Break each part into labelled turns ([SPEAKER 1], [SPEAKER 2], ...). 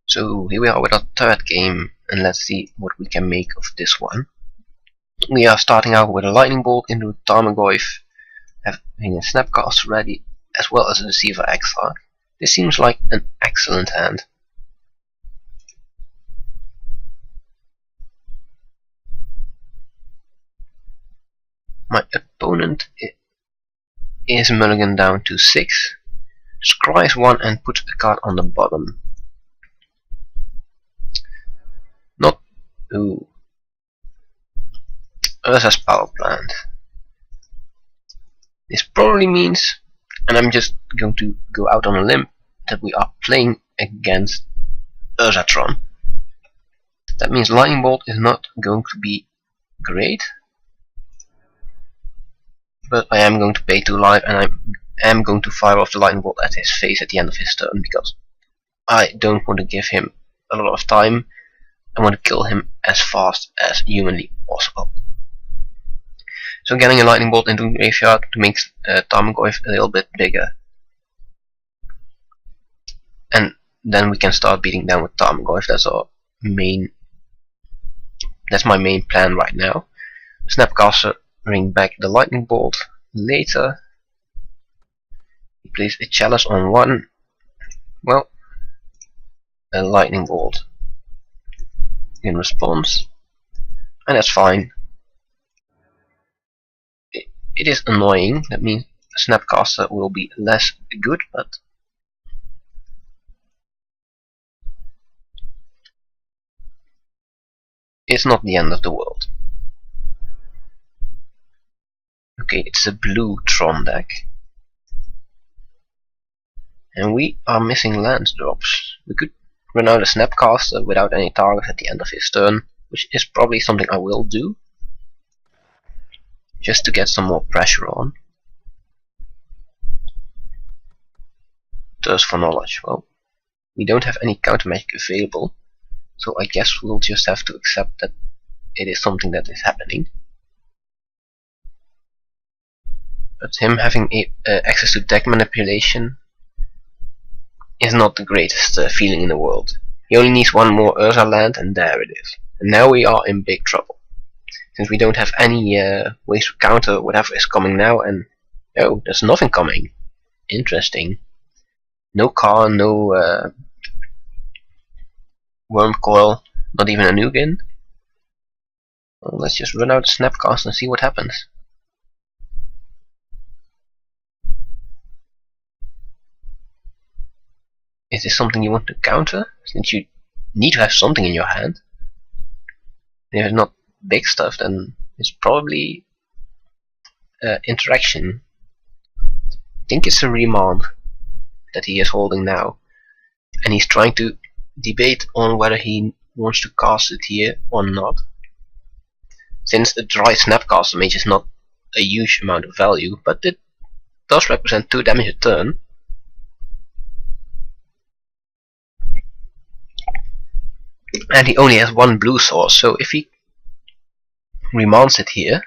[SPEAKER 1] So here we are with our third game, and let's see what we can make of this one. We are starting out with a lightning bolt into Tarmo, having a snapcast ready, as well as a deceiver exarch. This seems like an excellent hand. My opponent is mulligan down to 6, scries 1 and puts a card on the bottom. Not ooh. Urza's power plant. This probably means, and I'm just going to go out on a limb, that we are playing against Urzatron. That means lightning bolt is not going to be great, but I am going to pay 2 life, and I am going to fire off the lightning bolt at his face at the end of his turn, because I don't want to give him a lot of time. I want to kill him as fast as humanly possible. So getting a lightning bolt into the graveyard to make Tarmo a little bit bigger, and then we can start beating down with Tarmo. That's my main plan right now. Snapcaster, bring back the lightning bolt. Later, he plays a chalice on 1. Well, a lightning bolt in response, and that's fine. It is annoying. That means Snapcaster will be less good, but it's not the end of the world. Okay, it's a blue Tron deck, and we are missing land drops. We could run out a Snapcaster without any targets at the end of his turn, which is probably something I will do, just to get some more pressure on. Thirst for knowledge. Well, we don't have any counter magic available, so I guess we'll just have to accept that it is something that is happening. But him having access to deck manipulation is not the greatest feeling in the world. He only needs 1 more Urza land, and there it is. And now we are in big trouble, since we don't have any ways to counter whatever is coming now, and oh, there's nothing coming. Interesting. No car, no worm coil, not even a Nukin. Well, let's just run out Snapcast and see what happens. Is this something you want to counter? Since you need to have something in your hand. If it's not big stuff, then it's probably interaction. I think it's a remand that he is holding now, and he's trying to debate on whether he wants to cast it here or not. Since the dry Snapcaster mage is not a huge amount of value, but it does represent 2 damage a turn. And he only has 1 blue source, so if he remands it here,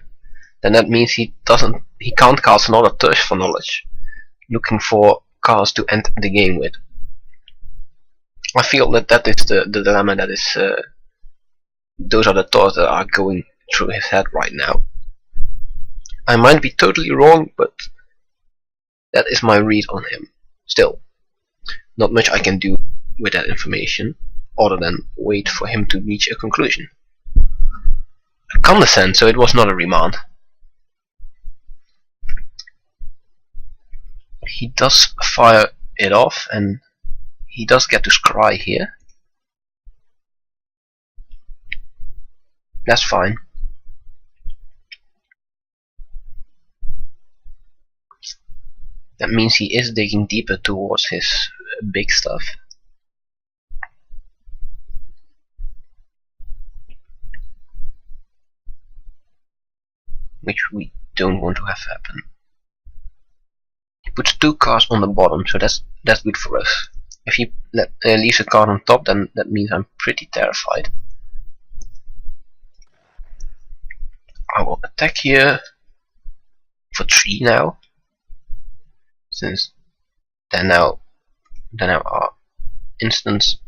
[SPEAKER 1] then that means he can't cast another Thirst for Knowledge, looking for cards to end the game with. I feel that is the dilemma that is. Those are the thoughts that are going through his head right now. I might be totally wrong, but that is my read on him. Still, not much I can do with that information, other than wait for him to reach a conclusion. Condescend, so it was not a remand. He does fire it off, and he does get to scry here. That's fine. That means he is digging deeper towards his big stuff. Which we don't want to have happen. He puts 2 cards on the bottom, so that's good for us. If he leaves a card on top, then that means I'm pretty terrified. I will attack here for 3 now, since then now our instants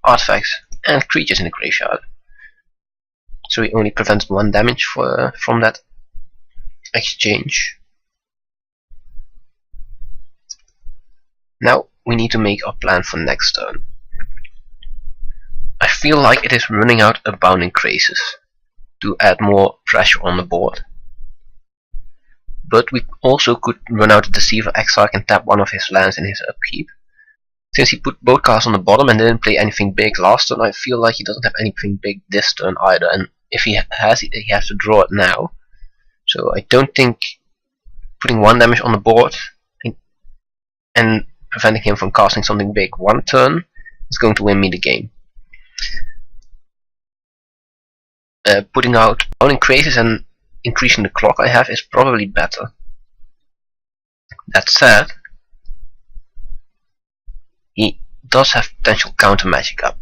[SPEAKER 1] artifacts and creatures in the graveyard. So he only prevented 1 damage from that exchange. Now we need to make our plan for next turn. I feel like it is running out of Bounding Crazes to add more pressure on the board. But we also could run out the Deceiver Exarch and tap one of his lands in his upkeep. Since he put both cards on the bottom and didn't play anything big last turn, I feel like he doesn't have anything big this turn either, and if he has it, he has to draw it now. So I don't think putting 1 damage on the board and preventing him from casting something big 1 turn is going to win me the game. Putting out Bounding Crazes and increasing the clock I have is probably better. That said, he does have potential counter magic up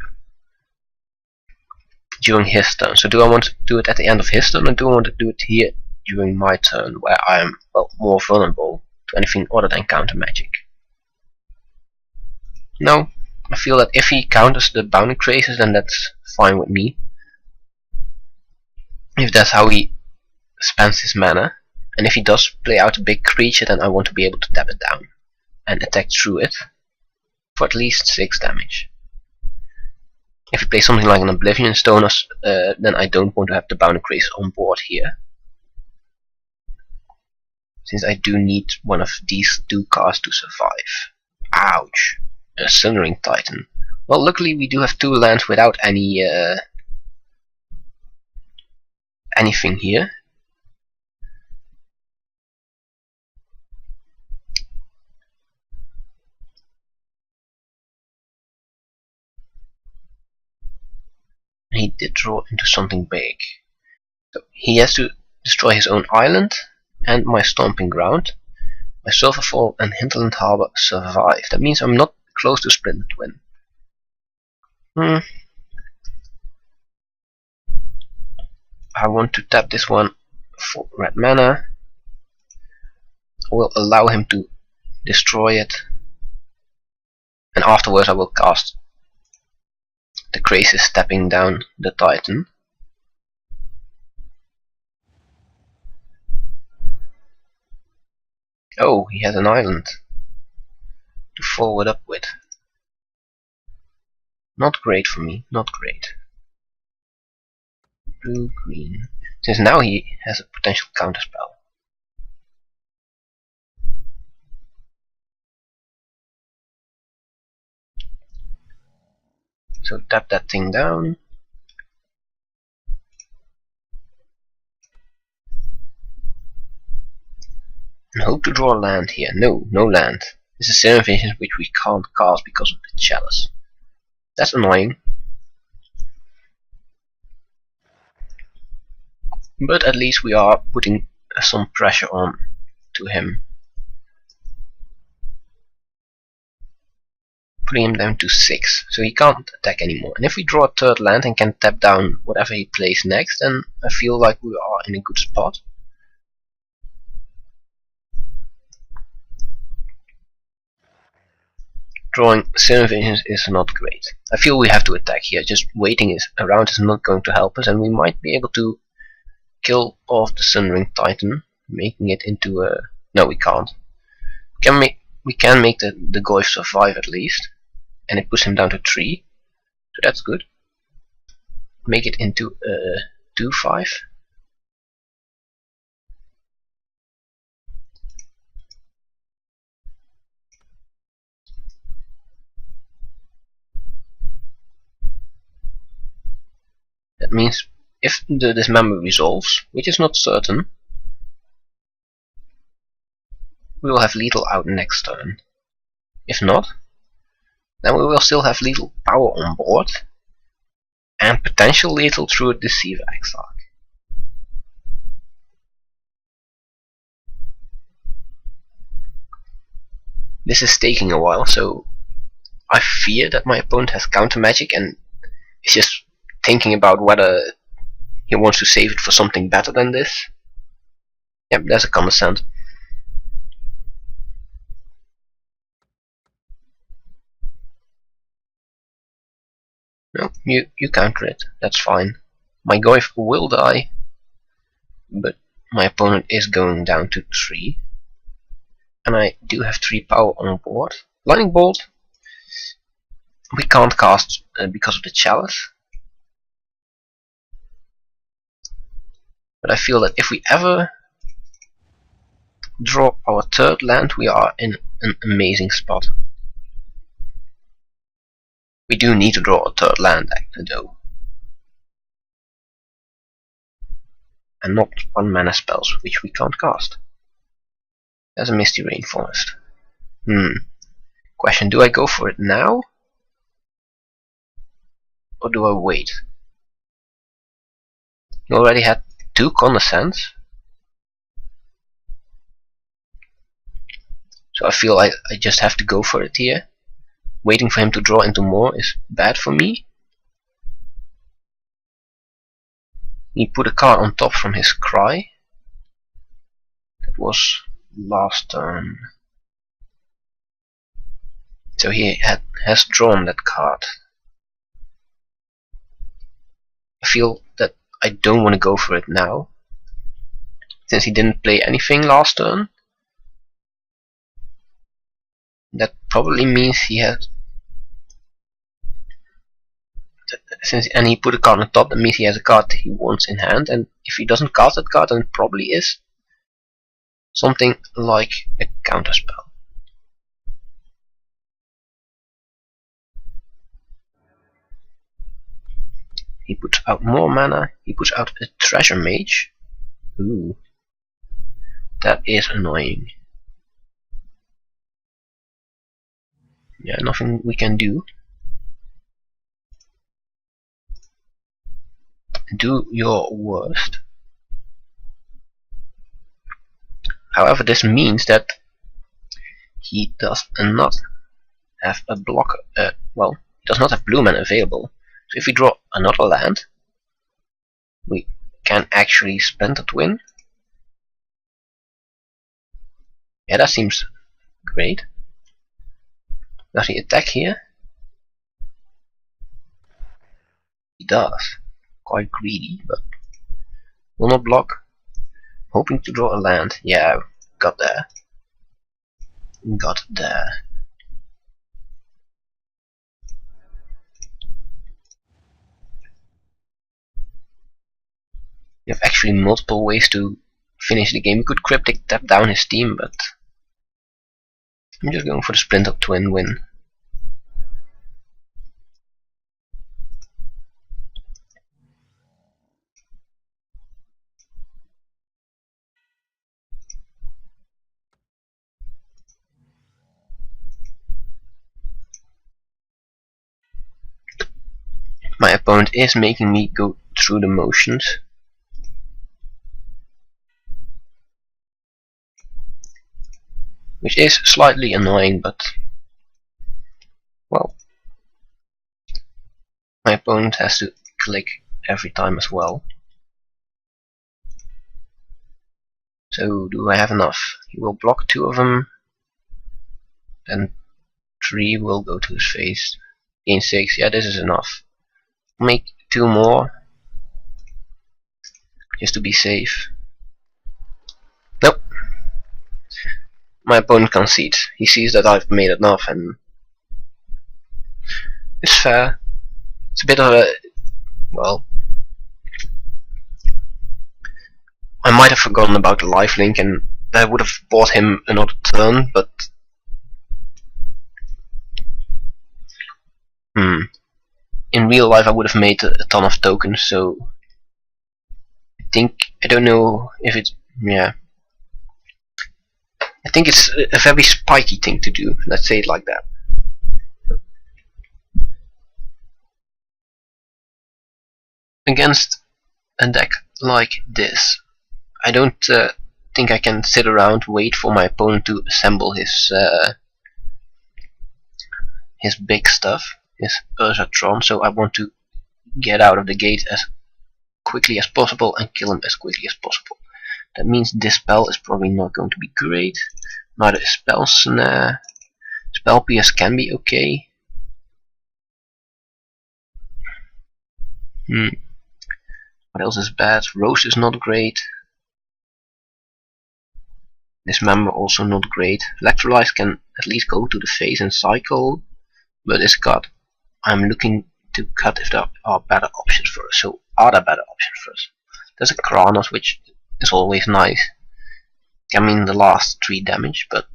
[SPEAKER 1] during his turn. So do I want to do it at the end of his turn, or do I want to do it here during my turn, where I am more vulnerable to anything other than counter magic? No, I feel that if he counters the Bounding Crazes, then that's fine with me. If that's how he spends his mana, and if he does play out a big creature, then I want to be able to tap it down and attack through it for at least 6 damage. If he plays something like an Oblivion Stone, then I don't want to have the Bounding Crazes on board here, since I do need one of these 2 cards to survive. Ouch! A Sundering Titan. Well, luckily we do have 2 lands without any anything here. He did draw into something big. So he has to destroy his own island and my Stomping Ground. My Silverfall and Hinterland Harbor survive. That means I'm not close to Split the Twin. I want to tap this one for red mana. I will allow him to destroy it, and afterwards I will cast the Crazes stepping down the Titan. Oh, he has an island to forward up with. Not great for me, not great. Blue, green. Since now he has a potential counterspell. So tap that thing down. And hope to draw a land here. No, no land. This is Serum Visions which we can't cast because of the Chalice. That's annoying. But at least we are putting some pressure on to him. Putting him down to 6, so he can't attack anymore. And if we draw a 3rd land and can tap down whatever he plays next, then I feel like we are in a good spot. Drawing Serum Visions is not great. I feel we have to attack here. Just waiting around is not going to help us, and we might be able to kill off the Sundering Titan, making it into a... No, we can't. We can make the Goyf survive at least, and it puts him down to 3, so that's good. Make it into a 2/5. That means if the Dismember resolves, which is not certain, we will have lethal out next turn. If not, then we will still have lethal power on board, and potential lethal through a Deceiver Exarch. This is taking a while, so I fear that my opponent has counter magic and is just thinking about whether he wants to save it for something better than this. Yep, there's a Condescend. No, you counter it. That's fine. My Goyf will die, but my opponent is going down to 3. And I do have 3 power on board. Lightning Bolt we can't cast because of the chalice. But I feel that if we ever draw our 3rd land, we are in an amazing spot. We do need to draw a 3rd land, though. And not 1 mana spells, which we can't cast. There's a Misty Rainforest. Question, do I go for it now? Or do I wait? You already had 2 Condescends. So I feel I just have to go for it here. Waiting for him to draw into more is bad for me. He put a card on top from his Cry. That was last turn. So he has drawn that card. I feel that I don't want to go for it now, since he didn't play anything last turn. That probably means he has, and he put a card on top, that means he has a card he wants in hand, and if he doesn't cast that card, then it probably is something like a counterspell. He puts out more mana, he puts out a Treasure Mage. Ooh. That is annoying. Yeah, nothing we can do. Do your worst. However, this means that he does not have a blocker. Well, he does not have blue mana available. So if we draw another land, we can actually spend a twin. Yeah, that seems great. Does he attack here? He does. Quite greedy, but will not block. Hoping to draw a land. Yeah, got there. Got there. You have actually multiple ways to finish the game. You could Cryptic tap down his team, but I'm just going for the Splinter Twin win. My opponent is making me go through the motions. Which is slightly annoying, but well, my opponent has to click every time as well. So do I have enough? He will block 2 of them, and 3 will go to his face. Gain 6, yeah, this is enough. Make 2 more, just to be safe. Nope. My opponent concedes. He sees that I've made enough, and it's fair. It's a bit of a, well, I might have forgotten about the lifelink, and that would have bought him another turn, but in real life I would have made a ton of tokens, so I don't know if it's, yeah. I think it's a very spiky thing to do, let's say it like that. Against a deck like this, I don't think I can sit around, wait for my opponent to assemble his big stuff, his Ursatron, so I want to get out of the gate as quickly as possible and kill him as quickly as possible. That means Dispel is probably not going to be great. Neither is Spell Snare. Spell Pierce can be okay. What else is bad? Roast is not great. Dismember also not great. Electrolyze can at least go to the face and cycle, but is cut. I'm looking to cut if there are better options for us. So are there better options for us? There's a Kranos, which is always nice. I mean the last 3 damage, but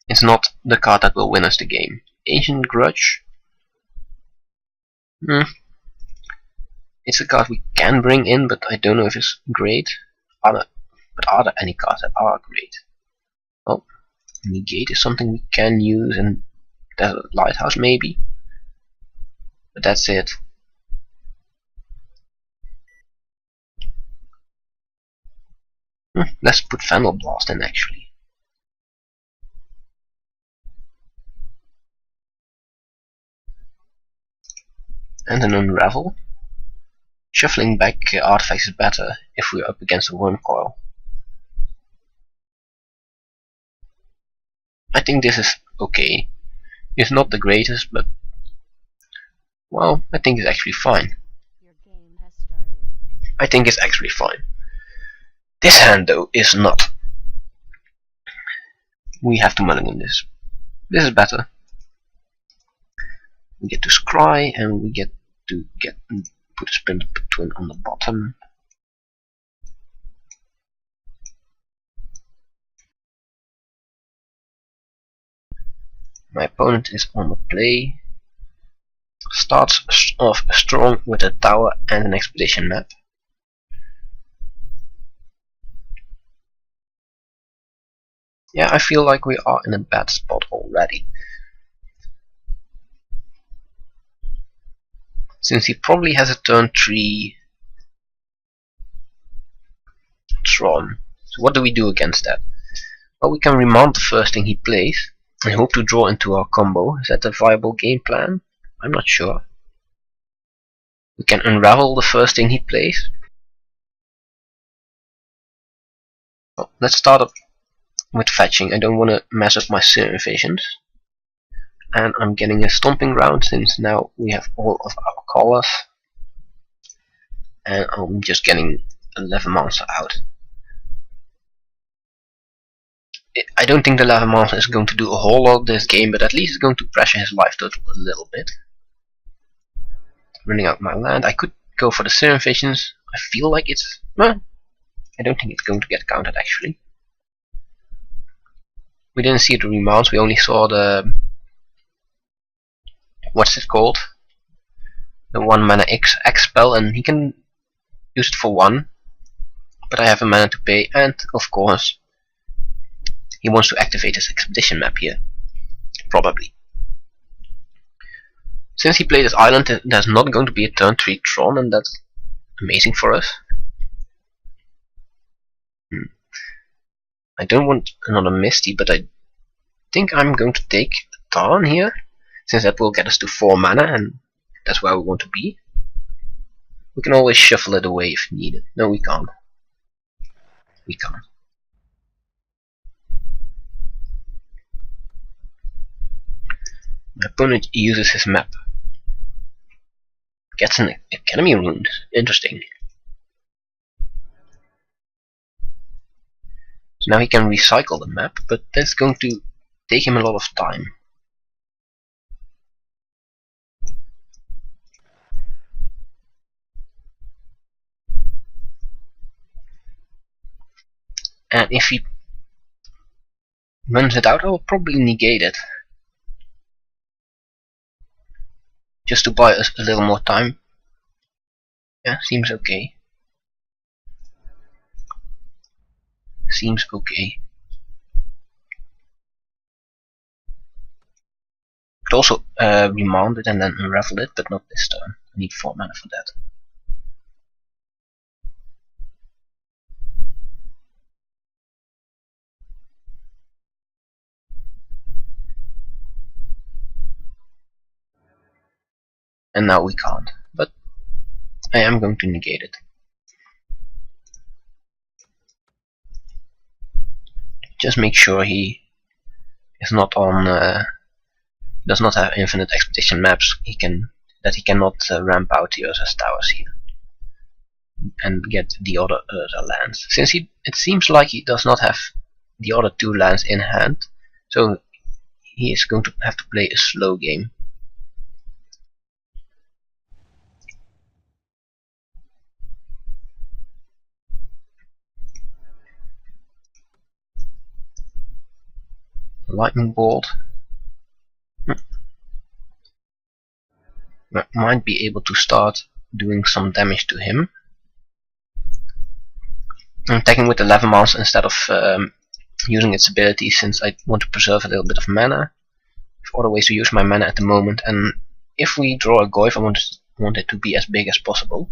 [SPEAKER 1] it's not the card that will win us the game. Ancient Grudge. It's a card we can bring in, but I don't know if it's great. But are there any cards that are great? Well, Negate is something we can use, and Desert Lighthouse maybe. But that's it. Let's put Vandal Blast in actually. And an Unravel. Shuffling back artifacts is better if we're up against a Wormcoil. I think this is okay. It's not the greatest, but well, I think it's actually fine. I think it's actually fine. This hand though is not. We have to mulligan this. This is better. We get to scry and we get to put a Splinter Twin on the bottom. My opponent is on the play. Starts off strong with a tower and an expedition map. Yeah, I feel like we are in a bad spot already. Since he probably has a turn 3 Tron. So what do we do against that? Well, we can remount the first thing he plays and hope to draw into our combo. Is that a viable game plan? I'm not sure. We can unravel the first thing he plays. Well, let's start up with fetching. I don't want to mess up my Serum Visions. And I'm getting a stomping ground since now we have all of our colors. And I'm just getting a Lava Monster out. I don't think the Lava Monster is going to do a whole lot this game, but at least it's going to pressure his life total a little bit. Running out my land. I could go for the Serum Visions. I feel like it's... well, I don't think it's going to get counted actually. We didn't see the remounts, we only saw the... what's it called? The 1 mana X spell, and he can use it for 1. But I have a mana to pay, and of course he wants to activate his expedition map here. Probably. Since he played this island, there's not going to be a turn 3 Tron, and that's amazing for us. I don't want another Misty, but I think I'm going to take a Tarn here, since that will get us to 4 mana, and that's where we want to be. We can always shuffle it away if needed. No, we can't. We can't. My opponent uses his map. Gets an Academy Rune. Interesting. So now he can recycle the map, but that's going to take him a lot of time. And if he runs it out, I will probably negate it. Just to buy us a little more time. Yeah, seems okay. Seems okay. Could also remount it and then unravel it, but not this turn. I need 4 mana for that. And now we can't, but I am going to negate it. Just make sure he is not on, does not have infinite expedition maps. He can that he cannot ramp out the Urza's towers here and get the other Urza lands. Since it seems like he does not have the other 2 lands in hand, so he is going to have to play a slow game. Lightning Bolt might be able to start doing some damage to him. I'm attacking with 11 months instead of using its ability, since I want to preserve a little bit of mana. I have other ways to use my mana at the moment, and if we draw a Goyf, I want it to be as big as possible.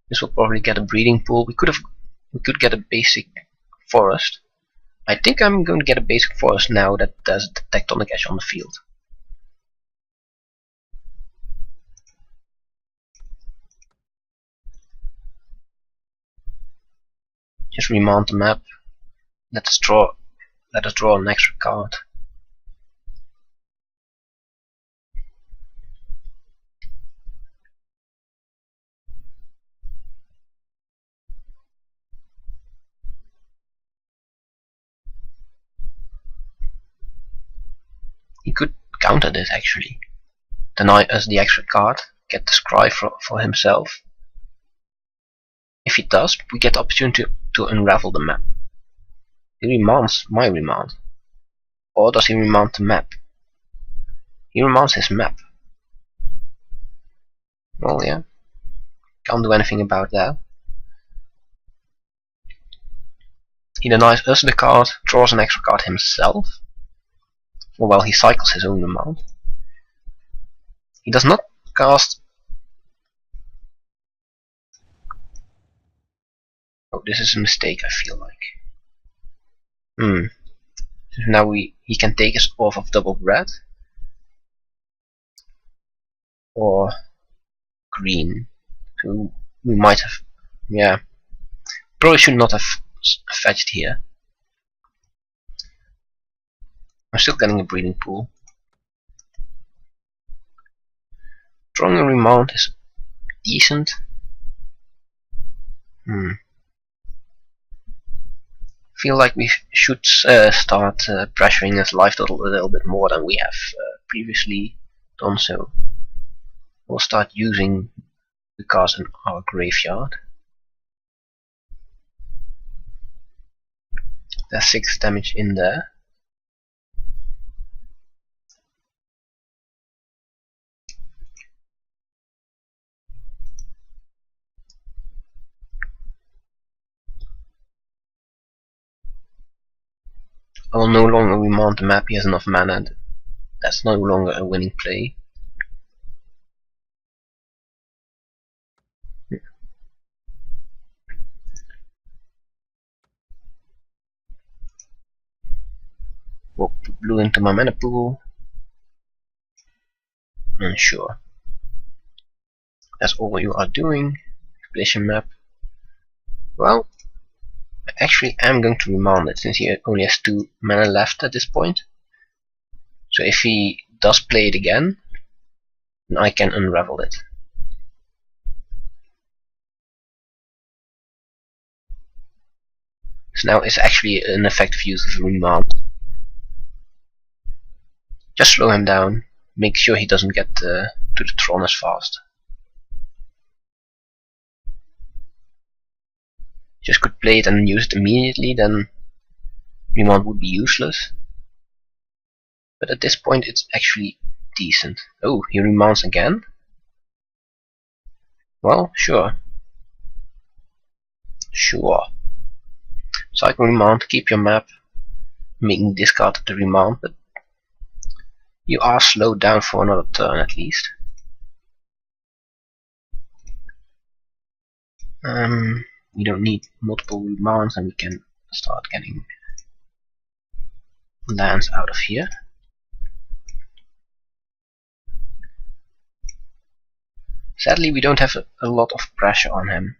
[SPEAKER 1] This will probably get a breeding pool. We could get a basic forest. I think I'm going to get a basic forest now that there's the tectonic edge on the field. Just remount the map. Let us draw an extra card. He could counter this actually. Deny us the extra card, get the scry for himself. If he does, we get the opportunity to unravel the map. He remounts my remount. Or does he remount the map? He remounts his map. Well, yeah. Can't do anything about that. He denies us the card, draws an extra card himself. Or well, he cycles his own remount. He does not cast... Oh, this is a mistake, I feel like. So now he can take us off of double red. Or green. So we might have... Yeah. Probably should not have fetched here. I'm still getting a breeding pool. Drawing a remount is decent. Feel like we should start pressuring his life total a little bit more than we have previously done so. We'll start using the cards in our graveyard. There's 6 damage in there. I will no longer remount the map, he has enough mana. That's no longer a winning play. We'll put blue into my mana pool. And sure. That's all you are doing. Place your map. Well, I actually am going to remount it, since he only has 2 mana left at this point. So if he does play it again, then I can unravel it. So now it's actually an effective use of remount. Just slow him down, make sure he doesn't get to the Tron as fast. Just could play it and use it immediately, then remount would be useless. But at this point it's actually decent. Oh, he remounts again? Well, sure. Sure. Cycle remount, keep your map, making discard the remount, but you are slowed down for another turn at least. We don't need multiple remounts, and we can start getting lands out of here. Sadly, we don't have a lot of pressure on him.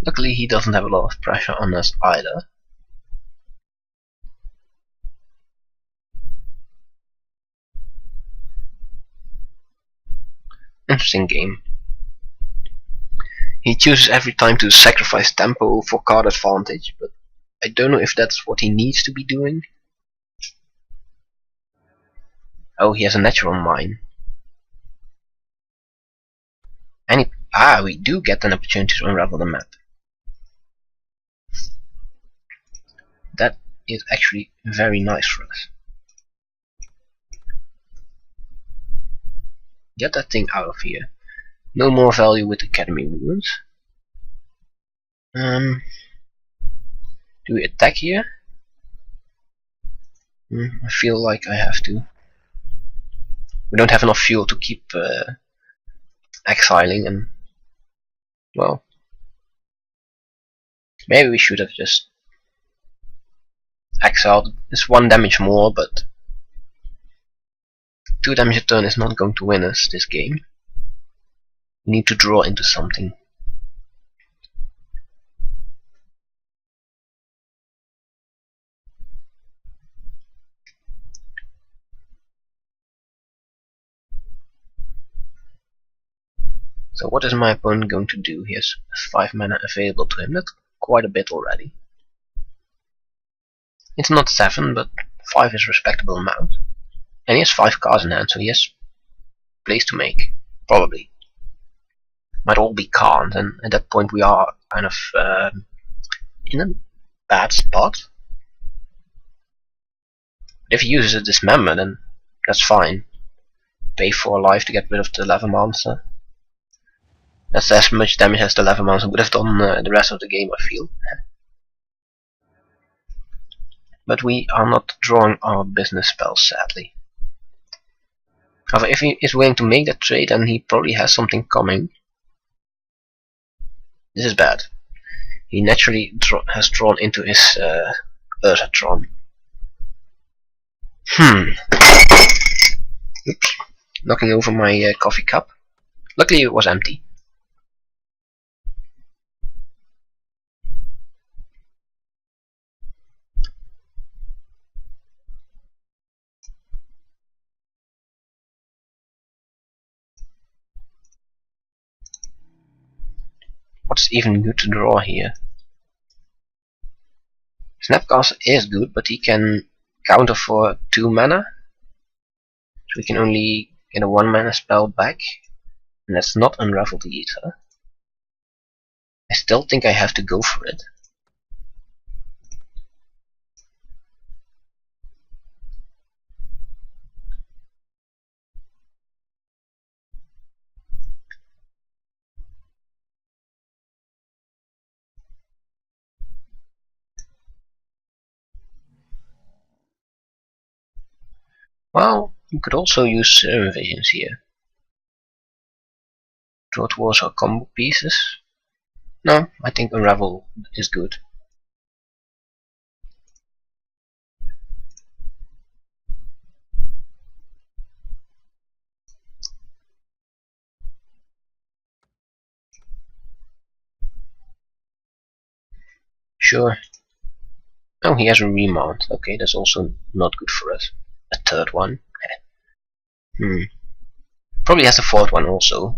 [SPEAKER 1] Luckily he doesn't have a lot of pressure on us either. Interesting game. He chooses every time to sacrifice tempo for card advantage, but I don't know if that's what he needs to be doing. Oh, he has a natural mine. And we do get an opportunity to unravel the map. That is actually very nice for us. Get that thing out of here. No more value with Academy ruins. Do we attack here? I feel like I have to. We don't have enough fuel to keep exiling, and well, maybe we should have just exiled. It's 1 damage more, but 2 damage a turn is not going to win us this game. We need to draw into something. So what is my opponent going to do? He has 5 mana available to him. That's quite a bit already. It's not 7, but 5 is a respectable amount. And he has 5 cards in hand, so he has plays to make. Probably. Might all be can't, and at that point we are kind of in a bad spot. But if he uses a Dismember, then that's fine. Pay 4 life to get rid of the Lava Monster. That's as much damage as the Lava Monster would have done the rest of the game, I feel. But we are not drawing our business spells, sadly. However, if he is willing to make that trade, then he probably has something coming. This is bad. He naturally has drawn into his Ursatron. Oops. Knocking over my coffee cup. Luckily it was empty. What's even good to draw here? Snapcaster is good, but he can counter for 2 mana. So we can only get a 1 mana spell back. And that's not Unravel the Ether. I still think I have to go for it. Well, you could also use Serum Visions here. Draw towards our combo pieces. No, I think Unravel is good. Sure. Oh, he has a remount. Okay, that's also not good for us. A 3rd one. Probably has a 4th one also,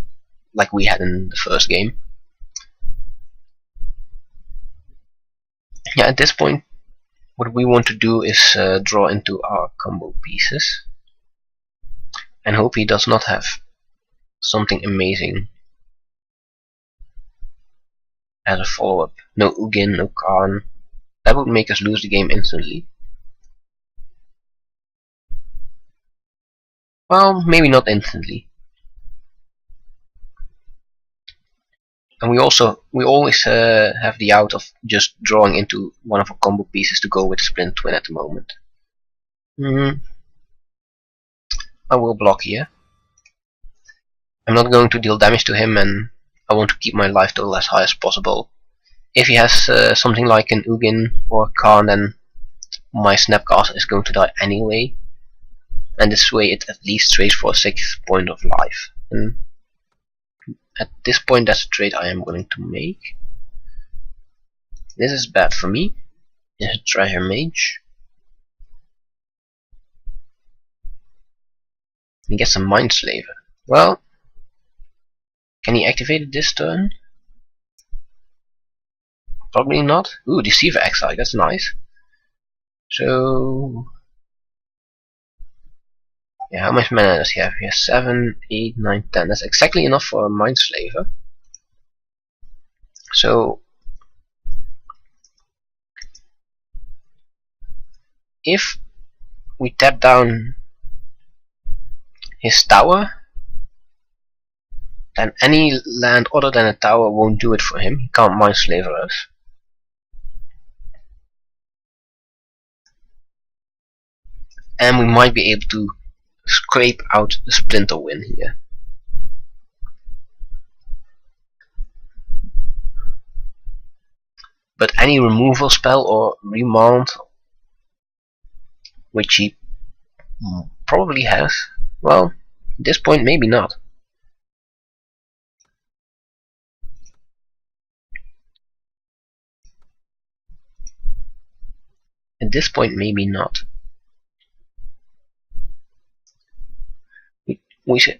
[SPEAKER 1] like we had in the first game. Yeah, at this point, what we want to do is draw into our combo pieces. And hope he does not have something amazing as a follow-up. No Ugin, no Karn. That would make us lose the game instantly. Well, maybe not instantly. And we always have the out of just drawing into one of our combo pieces to go with Splint Twin at the moment. I will block here. I'm not going to deal damage to him, and I want to keep my life total as high as possible. If he has something like an Ugin or a Karn, then my Snapcaster is going to die anyway. And this way it at least trades for a 6th point of life. And at this point that's a trade I am going to make. This is bad for me. This is a treasure mage. He gets a mind slaver. Well, can he activate it this turn? Probably not. Ooh, Deceiver Exile, that's nice. So yeah, how much mana does he have? He has 7, 8, 9, 10. That's exactly enough for a mind slaver. So if we tap down his tower, then any land other than a tower won't do it for him. He can't mind slaver us. And we might be able to scrape out the Splinter win here. But any removal spell or remand, which he probably has, well, at this point maybe not. At this point maybe not.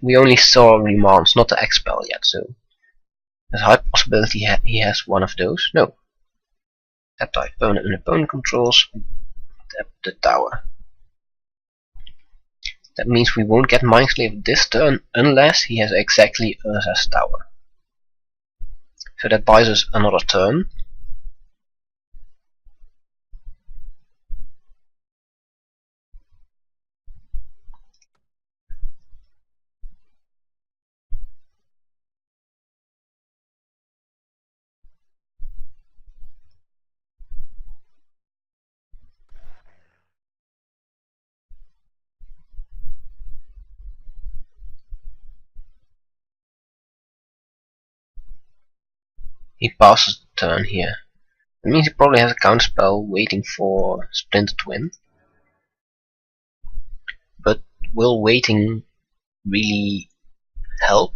[SPEAKER 1] We only saw remands, not the expel yet, so there's a high possibility he has one of those. No. Tap the opponent and opponent controls. Tap the tower. That means we won't get Mindslave this turn unless he has exactly Urza's tower. So that buys us another turn. He passes the turn here. That means he probably has a counterspell waiting for Splinter Twin. But will waiting really help?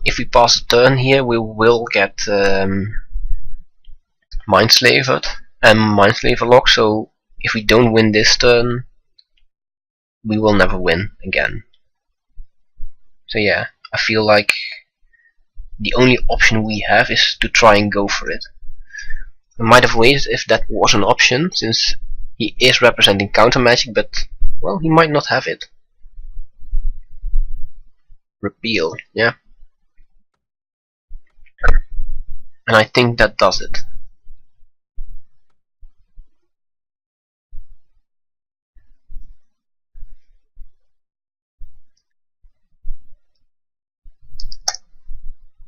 [SPEAKER 1] If we pass the turn here, we will get Mindslavered and Mindslaver lock, so if we don't win this turn, we will never win again. So yeah, I feel like the only option we have is to try and go for it. We might have waited if that was an option, since he is representing counter magic, but well, he might not have it. Repeal, yeah. And I think that does it.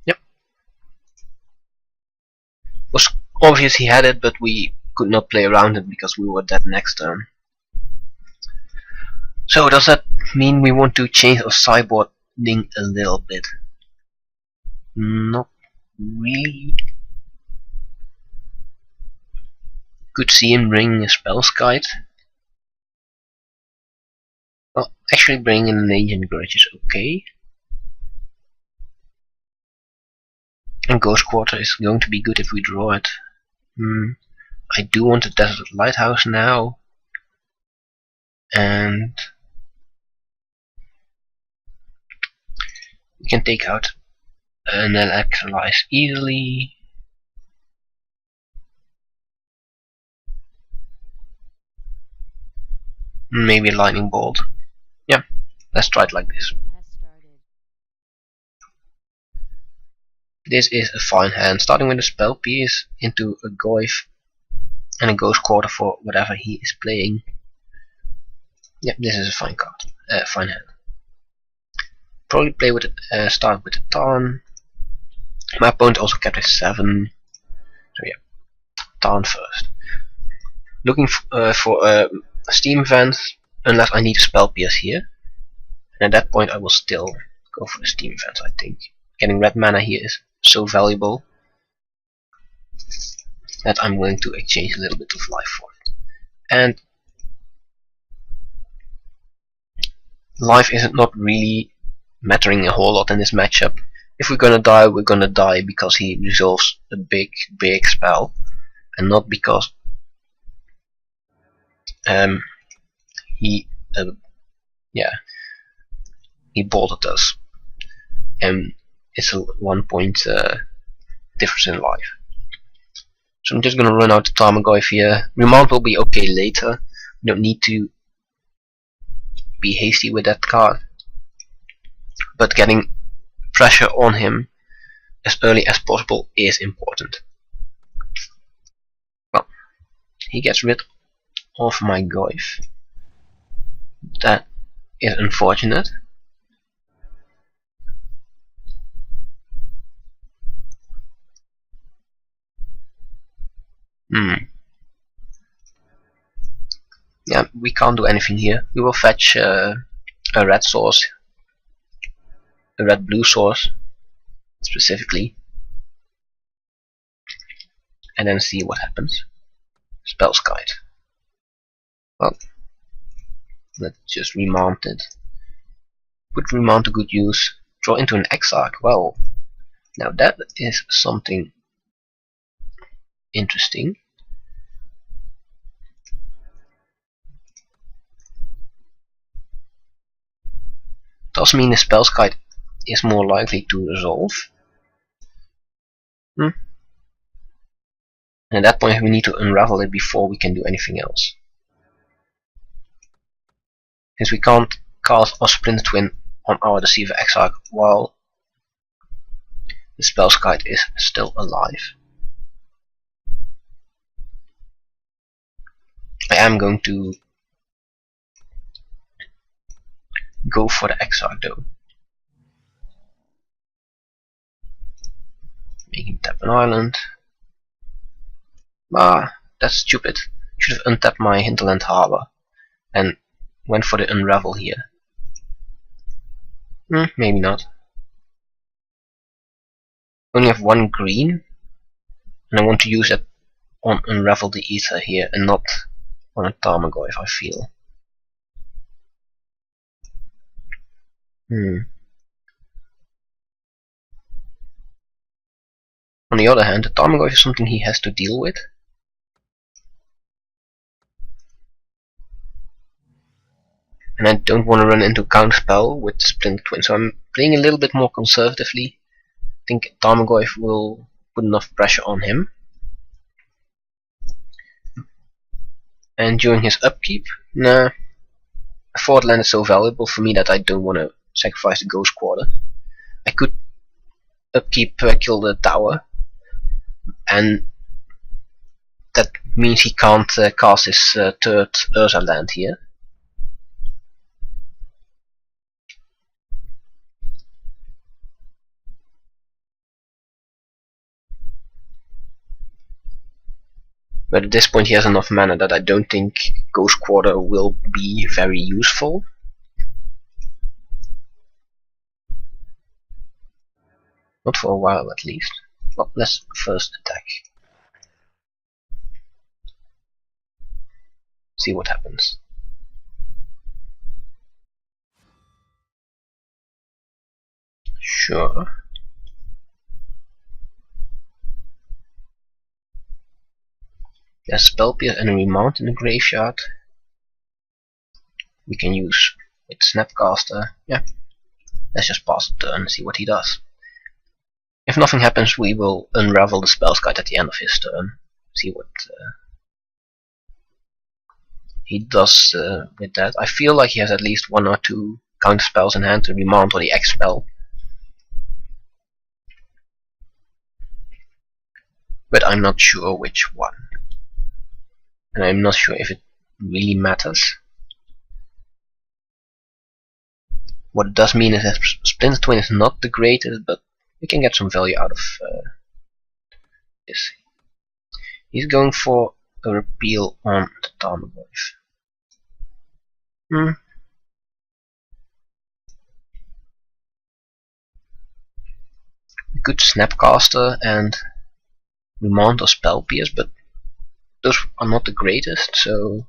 [SPEAKER 1] Yep. It was obvious he had it, but we could not play around it because we were dead next turn. So does that mean we want to change our sideboarding a little bit? Not really. Could see him bringing a Spell's Guide. Well, actually bringing an Ancient Grudge is okay. And Ghost Quarter is going to be good if we draw it. I do want a Desert Lighthouse now. And we can take out an Electrolyze easily. Maybe a Lightning Bolt. Yeah, let's try it like this. This is a fine hand, starting with a spell piece into a Goyf and a Ghost Quarter for whatever he is playing. Yeah, this is a fine card, fine hand. Probably play with it, start with a Tarn. My opponent also kept his 7, so yeah, Tarn first. Looking for a Steam event, unless I need a spell pierce here. And at that point I will still go for the Steam event, I think. Getting red mana here is so valuable that I'm willing to exchange a little bit of life for it. And life is not really mattering a whole lot in this matchup. If we're gonna die because he resolves a big spell, and not because he yeah, he bolted us, and it's a 1 point difference in life. So I'm just gonna run out the Tarmogoyf here. Remand will be okay later. We don't need to be hasty with that card, but getting pressure on him as early as possible is important. Well, he gets rid of my Goyf. That is unfortunate. Yeah, we can't do anything here. We will fetch a red source, a red-blue source specifically, and then see what happens. Spells Guide. Well, let's just remount it. Put remount to good use. Draw into an Exarch. Well, now that is something interesting. Does mean the Spells Guide is more likely to resolve. And at that point we need to unravel it before we can do anything else. Since we can't cast a Splinter Twin on our Deceiver Exarch while the Spells Guide is still alive. I am going to go for the Exarch though. Make him tap an island. Ah, that's stupid. Should have untapped my Hinterland Harbor and went for the unravel here. Maybe not. Only have one green, and I want to use it on unravel the ether here and not on a Tarmogoyf, I feel. On the other hand, the Tarmogoyf is something he has to deal with. And I don't want to run into counterspell with Splinter Twin, so I'm playing a little bit more conservatively. I think Tarmogoyf will put enough pressure on him. And during his upkeep, nah, a forward land is so valuable for me that I don't want to sacrifice the Ghost Quarter. I could upkeep kill the tower, and that means he can't cast his third Urza land here. But at this point he has enough mana that I don't think Ghost Quarter will be very useful. Not for a while at least. Well, let's first attack. See what happens. Sure. There's Spellpierce and a Remount in the graveyard. We can use with Snapcaster. Yeah. Let's just pass the turn and see what he does. If nothing happens, we will unravel the Spells Guide at the end of his turn. See what he does with that. I feel like he has at least 1 or 2 counter spells in hand to remount or the X spell. But I'm not sure which one. And I'm not sure if it really matters. What it does mean is that Splinter Twin is not the greatest, but we can get some value out of this. He's going for a repeal on the Tarmogoyf. Good Snapcaster and Remount or Spellpierce, but those are not the greatest, so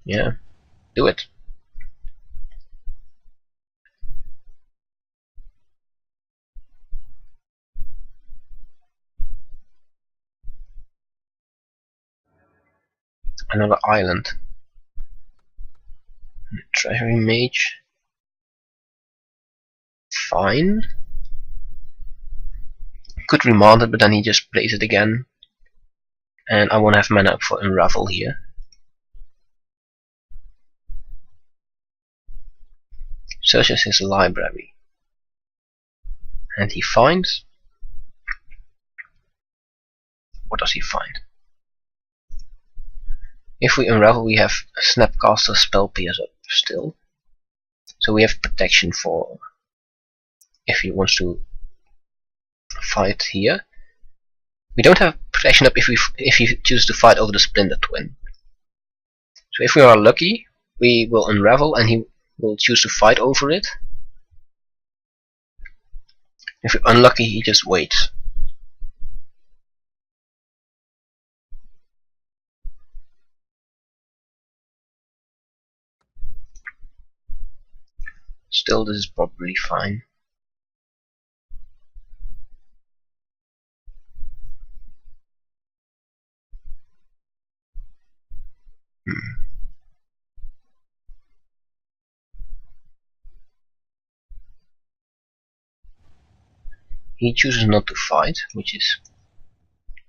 [SPEAKER 1] yeah, do it. Another island. Treasury mage. Fine. Could remand it, but then he just plays it again. And I won't have mana up for Unravel here. Searches his library. And he finds... What does he find? If we Unravel, we have Snapcaster Spell Pierce up still. So we have protection for if he wants to fight here. We don't have protection up if he chooses to fight over the Splinter Twin. So if we are lucky, we will Unravel and he will choose to fight over it. If we're unlucky, he just waits. Still, this is probably fine. He chooses not to fight, which is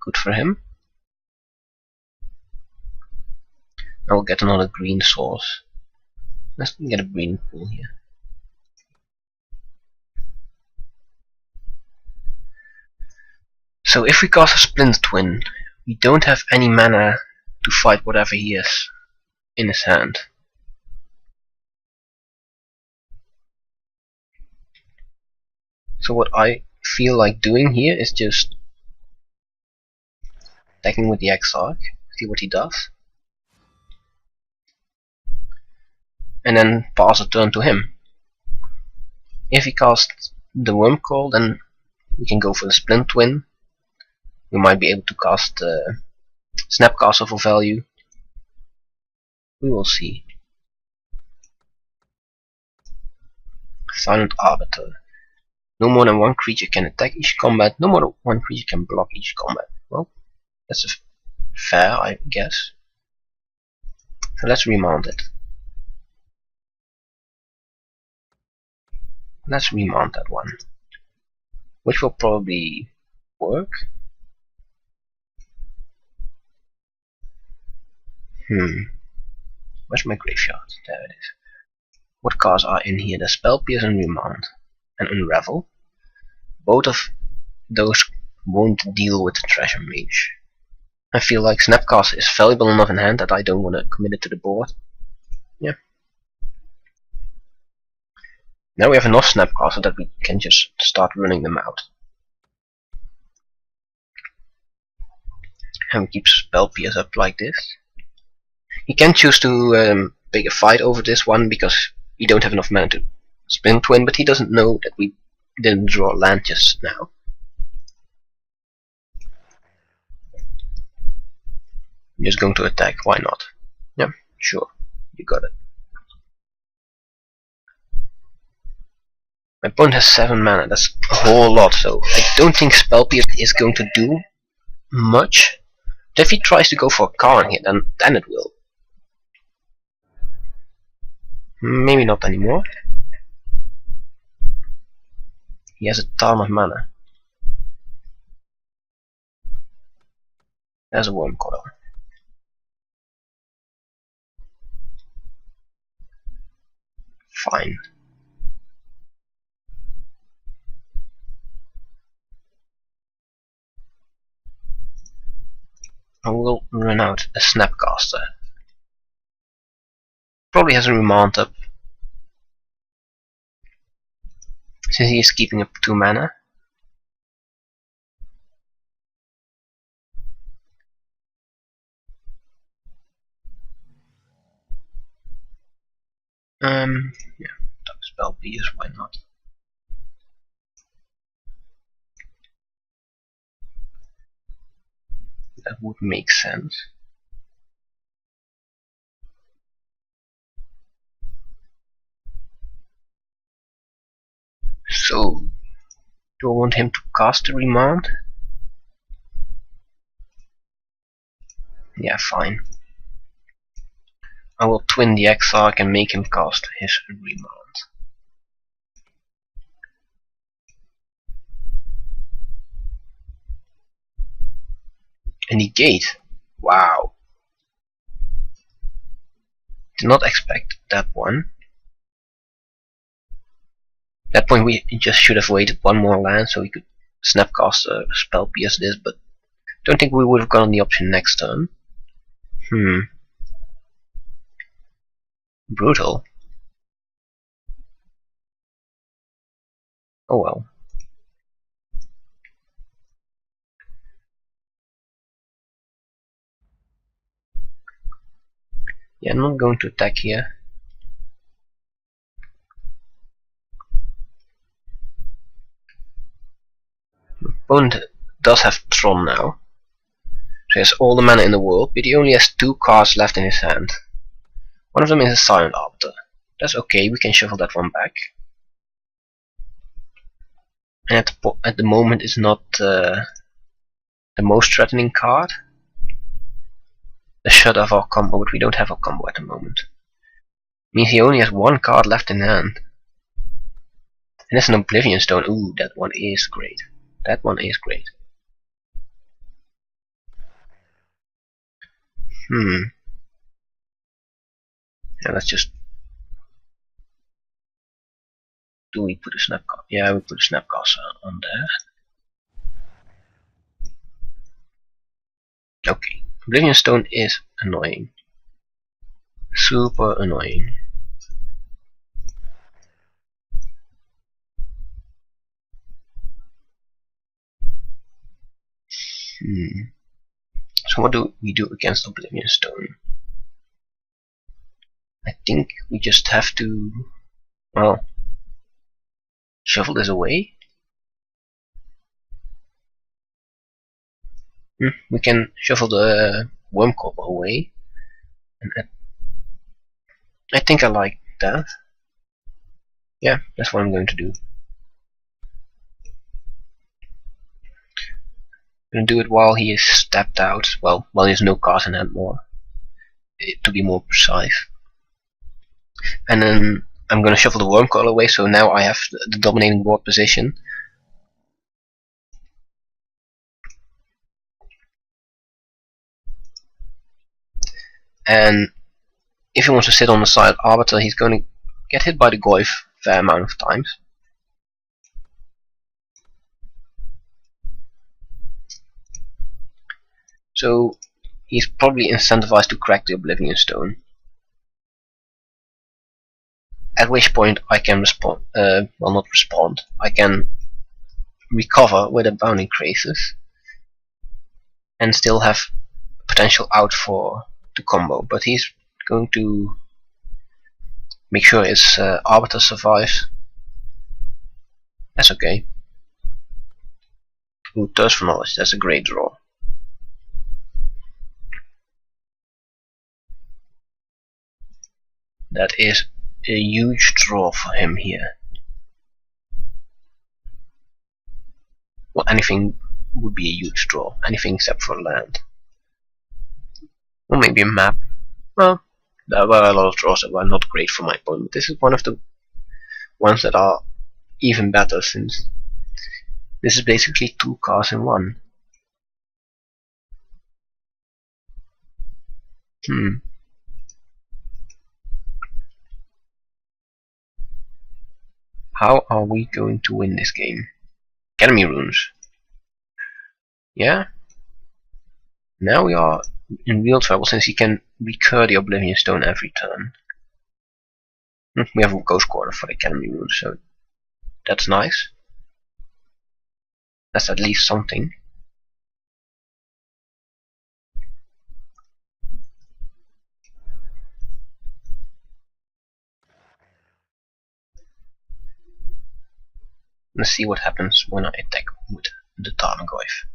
[SPEAKER 1] good for him. I will get another green source. Let's get a green pool here. So if we cast a Splinter Twin, we don't have any mana to fight whatever he has in his hand. So what I feel like doing here is just attacking with the Exarch, see what he does, and then pass a turn to him. If he casts the Wormcoil, then we can go for the Splinter Twin. We might be able to cast Snapcaster for value. We will see. Silent Arbiter. No more than one creature can attack each combat. No more than one creature can block each combat. Well, that's fair, I guess. So let's remount it. Let's remount that one, which will probably work. Where's my graveyard? There it is. What cards are in here? The Spell Pierce and Remount and Unravel. Both of those won't deal with the Treasure Mage. I feel like Snapcaster is valuable enough in hand that I don't want to commit it to the board. Yeah. Now we have enough Snapcaster that we can just start running them out. And we keep Spell Pierce up like this. He can choose to pick a fight over this one because we don't have enough mana to Splinter Twin, but he doesn't know that we didn't draw land just now. I'm just going to attack, why not? Yeah, sure, you got it. My opponent has 7 mana, that's a whole lot, so I don't think Spell Pierce is going to do much. But if he tries to go for a Karn here, then it will. Maybe not anymore. He has a ton of mana. There's a Wormcoil. Fine. I will run out a Snapcaster. Probably has a Remand up, since he is keeping up 2 mana. Yeah, Spell Pierce, why not? That would make sense. So, do I want him to cast a Remand? Yeah, fine. I will twin the Exarch and make him cast his remand. And negate. Wow. Did not expect that one. At that point we just should have waited one more land so we could snapcast a spell pierce this, but don't think we would have gotten the option next turn. Brutal. Oh well. Yeah, I'm not going to attack here. My opponent does have Tron now. So he has all the mana in the world, but he only has 2 cards left in his hand. One of them is a Silent Arbiter. That's okay, we can shuffle that one back. And at the moment it's not the most threatening card. The shut off our combo, but we don't have a combo at the moment. Means he only has 1 card left in hand. And it's an Oblivion Stone. Ooh, that one is great. That one is great. Yeah, let's just... Do we put a snapcast? Yeah, we put a snapcast on there. Okay, Oblivion Stone is annoying. Super annoying. So what do we do against Oblivion Stone? I think we just have to, well, shuffle this away. We can shuffle the Wormcoil away. And I think I like that. Yeah, that's what I'm going to do. I'm going to do it while he is stepped out. Well, while he has no cards in hand more. To be more precise. And then I'm going to shuffle the Wormcoil away, so now I have the dominating board position. And if he wants to sit on the Silent Arbiter, he's going to get hit by the Goyf a fair amount of times. So he's probably incentivized to crack the Oblivion Stone. At which point I can respond, well, not respond, I can recover with a Bounding Crisis and still have potential out for the combo, but he's going to make sure his Arbiter survives. That's okay. Ooh, Thirst for Knowledge, that's a great draw. That is a huge draw for him here. Well, anything would be a huge draw. Anything except for land. Or maybe a map. Well, there were a lot of draws that were not great for my opponent. This is one of the ones that are even better, since this is basically 2 cards in 1. How are we going to win this game? Academy runes. Yeah? Now we are in real trouble, since he can recur the Oblivion Stone every turn. We have a Ghost Quarter for the Academy runes, so that's nice. That's at least something. Let's see what happens when I attack with the Tarmogoyf.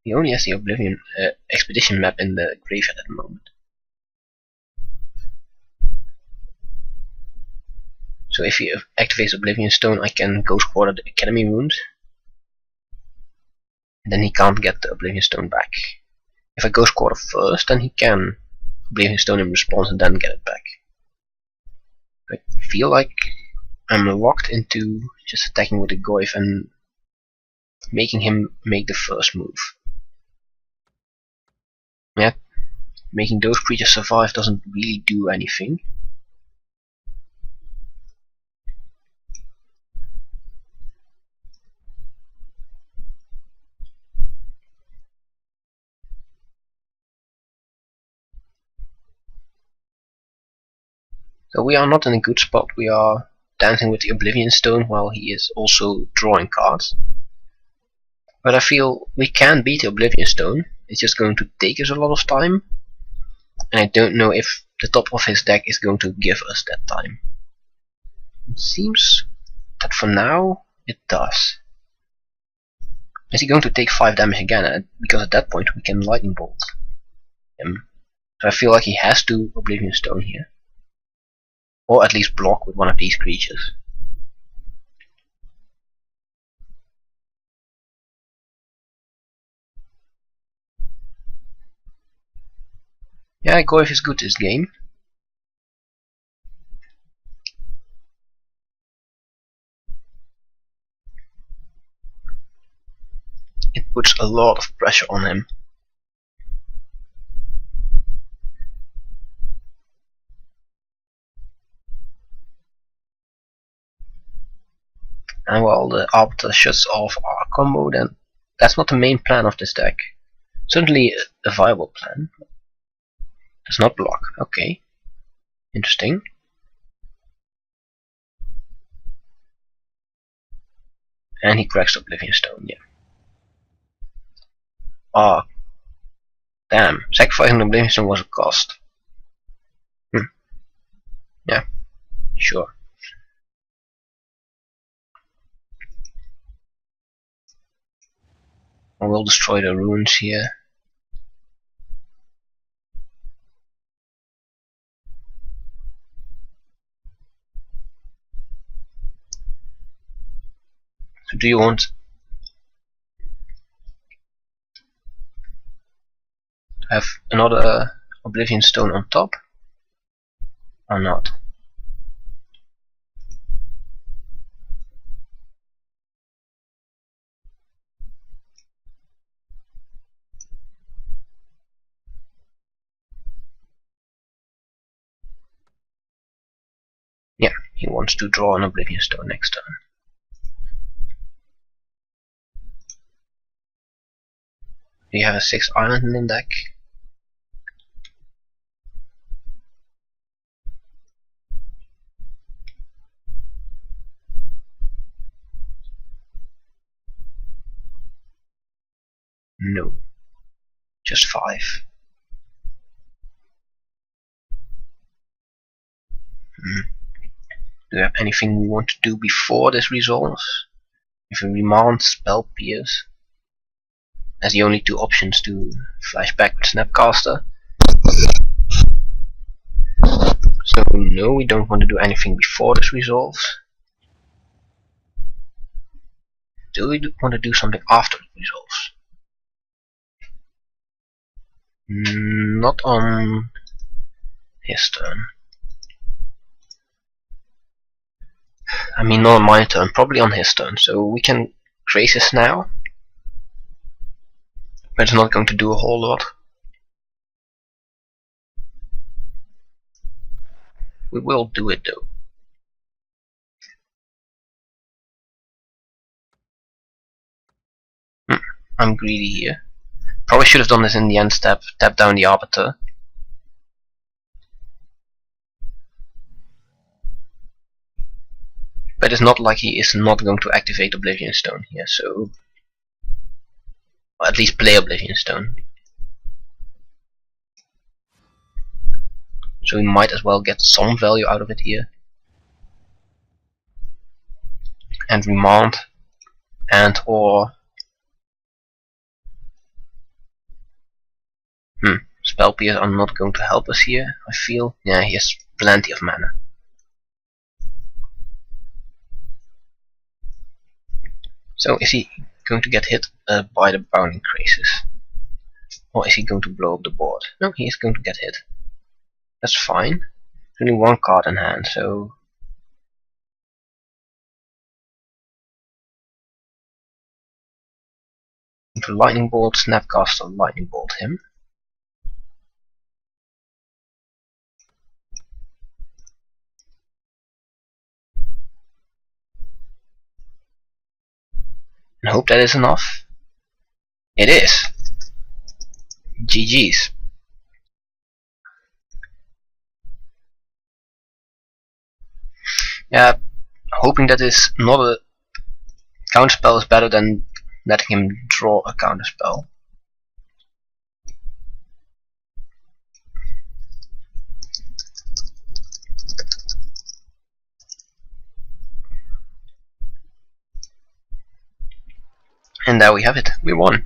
[SPEAKER 1] He only has the Oblivion Expedition map in the graveyard at the moment. So if he activates Oblivion Stone, I can Ghost Quarter the Academy runes. And then he can't get the Oblivion Stone back. If I go quarter first, then he can Oblivion Stone in response and then get it back. I feel like I'm locked into just attacking with the Goyf and making him make the first move. Yeah, making those creatures survive doesn't really do anything. So we are not in a good spot. We are dancing with the Oblivion Stone while he is also drawing cards. But I feel we can beat the Oblivion Stone. It's just going to take us a lot of time. And I don't know if the top of his deck is going to give us that time. It seems that for now it does. Is he going to take 5 damage again? Because at that point we can Lightning Bolt him. So I feel like he has to Oblivion Stone here. Or at least block with one of these creatures. Yeah, Goyf is good this game. It puts a lot of pressure on him. And while the Arbiter shuts off our combo, then that's not the main plan of this deck. Certainly a viable plan. Does not block. Okay. Interesting. And he cracks the Oblivion Stone, yeah. Ah, damn. Sacrificing the Oblivion Stone was a cost. Yeah, sure. I will destroy the ruins here. So do you want to have another Oblivion Stone on top? Or not? Yeah, he wants to draw an Oblivion Stone next turn. Do you have a 6th island in the deck? No. Just 5. Do you have anything we want to do before this resolves? If we remand Spell Pierce as the only 2 options to flash back with Snapcaster. So no, we don't want to do anything before this resolves. Do we want to do something after it resolves? Not on his turn. I mean, not on my turn, probably on his turn. So we can Crisis now. But it's not going to do a whole lot. We will do it though. I'm greedy here. Probably should have done this in the end step. Tap down the Arbiter. But it's not like he is not going to activate Oblivion Stone here, so... Or at least play Oblivion Stone. So we might as well get some value out of it here. And remand. And or... Spell Pierce are not going to help us here, I feel. Yeah, he has plenty of mana. So is he going to get hit by the Bounding Crisis? Or is he going to blow up the board? No, he is going to get hit. That's fine. There's only one card in hand, so... Into Lightning Bolt, Snapcaster, Lightning Bolt him. And hope that is enough. It is. GG's. Yeah, hoping that is not a counterspell is better than letting him draw a counterspell. And there we have it. We won.